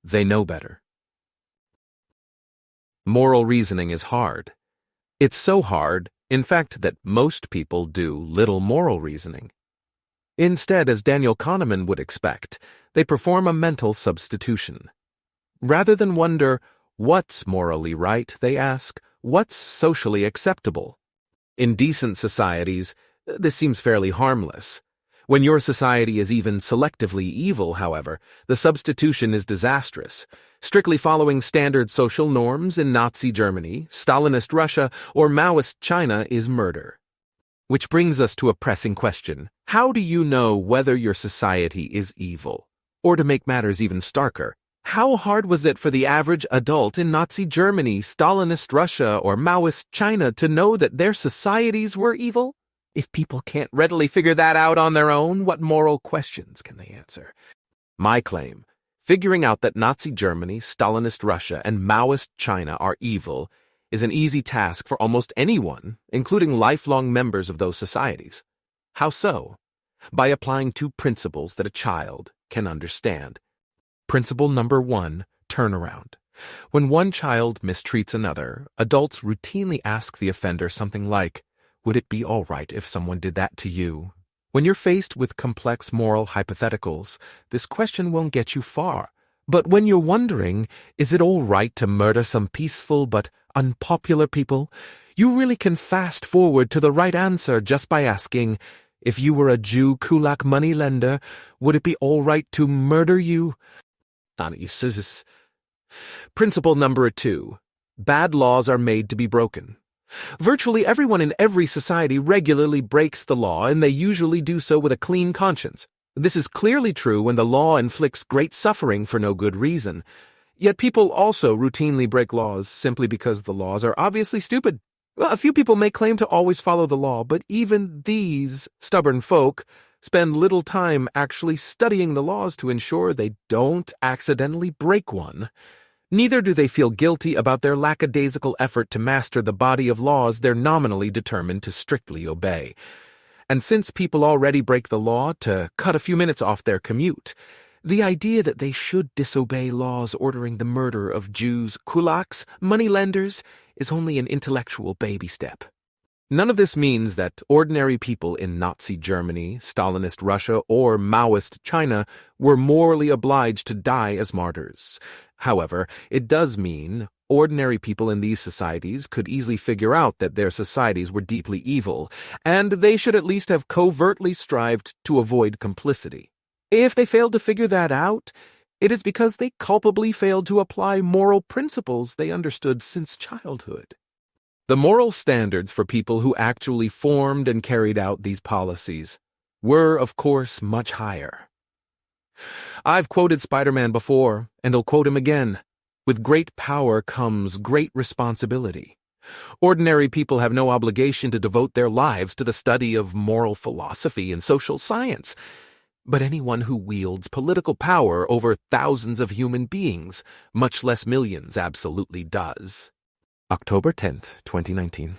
They know better. Moral reasoning is hard. It's so hard, in fact, that most people do little moral reasoning. Instead, as Daniel Kahneman would expect, they perform a mental substitution. Rather than wonder, what's morally right, they ask, what's socially acceptable? In decent societies, this seems fairly harmless. When your society is even selectively evil, however, the substitution is disastrous. Strictly following standard social norms in Nazi Germany, Stalinist Russia, or Maoist China is murder. Which brings us to a pressing question. How do you know whether your society is evil? Or to make matters even starker, how hard was it for the average adult in Nazi Germany, Stalinist Russia, or Maoist China to know that their societies were evil? If people can't readily figure that out on their own, what moral questions can they answer? My claim, figuring out that Nazi Germany, Stalinist Russia, and Maoist China are evil is an easy task for almost anyone, including lifelong members of those societies. How so? By applying two principles that a child can understand. Principle number 1, turnaround. When one child mistreats another, adults routinely ask the offender something like, "Would it be all right if someone did that to you?" When you're faced with complex moral hypotheticals, this question won't get you far. But when you're wondering, is it all right to murder some peaceful but unpopular people, you really can fast forward to the right answer just by asking, if you were a Jew kulak moneylender, would it be all right to murder you? Principle number 2. Bad laws are made to be broken. Virtually everyone in every society regularly breaks the law, and they usually do so with a clean conscience. This is clearly true when the law inflicts great suffering for no good reason. Yet people also routinely break laws simply because the laws are obviously stupid. Well, a few people may claim to always follow the law, but even these stubborn folk spend little time actually studying the laws to ensure they don't accidentally break one. Neither do they feel guilty about their lackadaisical effort to master the body of laws they're nominally determined to strictly obey. And since people already break the law to cut a few minutes off their commute, the idea that they should disobey laws ordering the murder of Jews, kulaks, moneylenders, is only an intellectual baby step. None of this means that ordinary people in Nazi Germany, Stalinist Russia, or Maoist China were morally obliged to die as martyrs. However, it does mean ordinary people in these societies could easily figure out that their societies were deeply evil, and they should at least have covertly strived to avoid complicity. If they failed to figure that out, it is because they culpably failed to apply moral principles they understood since childhood. The moral standards for people who actually formed and carried out these policies were, of course, much higher. I've quoted Spider-Man before, and I'll quote him again. With great power comes great responsibility. Ordinary people have no obligation to devote their lives to the study of moral philosophy and social science. But anyone who wields political power over thousands of human beings, much less millions, absolutely does. October 10th, 2019.